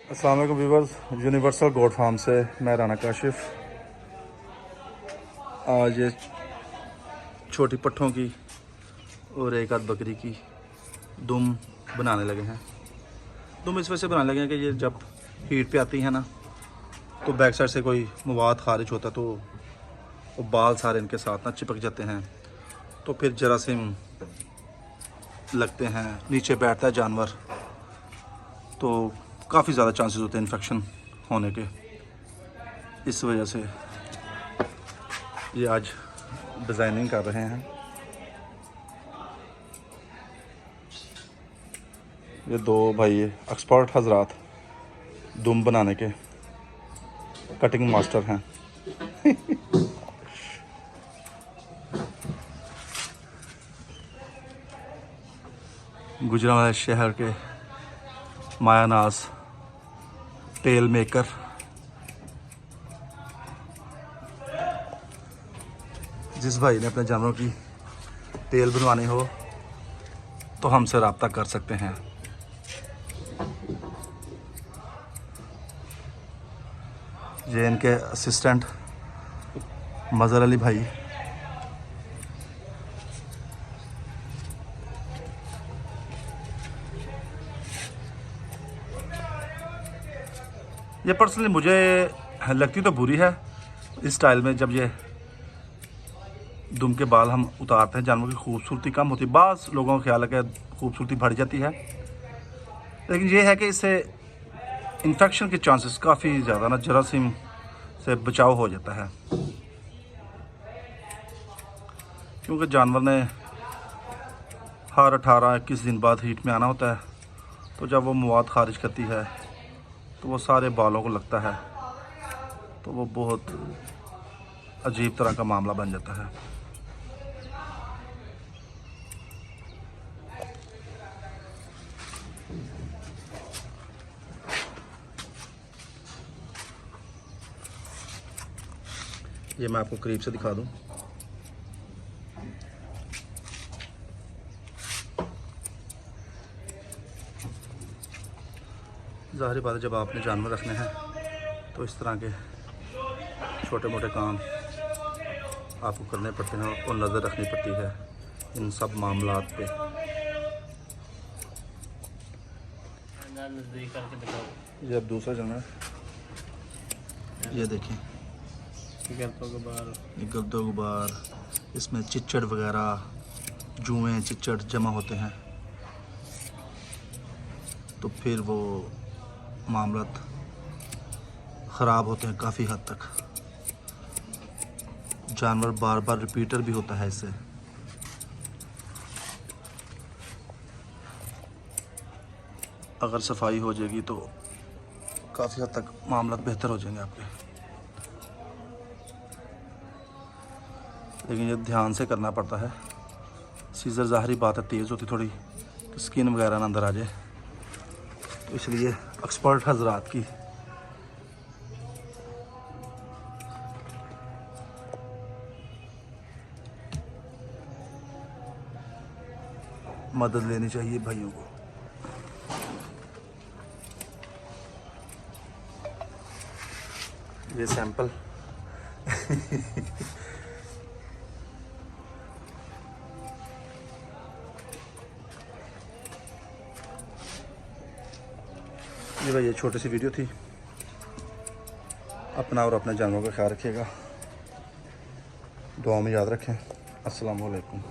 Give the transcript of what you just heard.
अस्सलाम वालेकुम viewers, universal goat farm से मैं राना काशिफ। आज ये छोटी पट्ठों की और एक आध बकरी की दुम बनाने लगे हैं। दुम इस वजह से बनाने लगे हैं कि ये जब हीट पे आती है ना, तो बैक साइड से कोई मवाद खारिज होता है तो वो बाल सारे इनके साथ ना चिपक जाते हैं, तो फिर जरासीम लगते हैं, नीचे बैठता है जानवर, तो काफ़ी ज़्यादा चांसेस होते हैं इन्फेक्शन होने के। इस वजह से ये आज डिज़ाइनिंग कर रहे हैं। ये दो भाई एक्सपर्ट हजरात दुम बनाने के कटिंग मास्टर हैं। गुजरात शहर के मायानाज टेल मेकर। जिस भाई ने अपने जानवरों की टेल बनवानी हो तो हमसे रब्ता कर सकते हैं। ये इनके असिस्टेंट मज़हर अली भाई। ये पर्सनली मुझे लगती तो बुरी है इस स्टाइल में, जब ये दुम के बाल हम उतारते हैं जानवर की खूबसूरती कम होती है। बाज़ लोगों का ख्याल है कि खूबसूरती बढ़ जाती है, लेकिन ये है कि इससे इन्फेक्शन के चांसेस काफ़ी ज़्यादा ना जरासीम से बचाव हो जाता है, क्योंकि जानवर ने हर 18-21 दिन बाद हीट में आना होता है। तो जब वो मवाद खारिज करती है तो वो सारे बालों को लगता है, तो वो बहुत अजीब तरह का मामला बन जाता है। ये मैं आपको करीब से दिखा दूं। ज़ाहिर बात है, जब आपने जानवर रखने हैं तो इस तरह के छोटे मोटे काम आपको करने पड़ते हैं और नज़र रखनी पड़ती है इन सब मामलात पे। ये अब दूसरा जानवर, ये देखें, गर्दो गुबार, इसमें चिच्चड़ वगैरह, जुएँ चिच्चड़ जमा होते हैं, तो फिर वो मामलात ख़राब होते हैं काफ़ी हद तक। जानवर बार बार रिपीटर भी होता है इससे। अगर सफाई हो जाएगी तो काफ़ी हद तक मामलात बेहतर हो जाएंगे आपके, लेकिन ये ध्यान से करना पड़ता है। सीज़र ज़ाहरी बात है तेज़ होती थोड़ी, तो स्किन वगैरह ना अंदर आ जाए, तो इसलिए एक्सपर्ट हजरात की मदद लेनी चाहिए भाइयों को। ये सैंपल ये भाई ये छोटी सी वीडियो थी। अपना और अपने जानवरों का ख्याल रखिएगा, दुआ में याद रखें। अस्सलाम वालेकुम।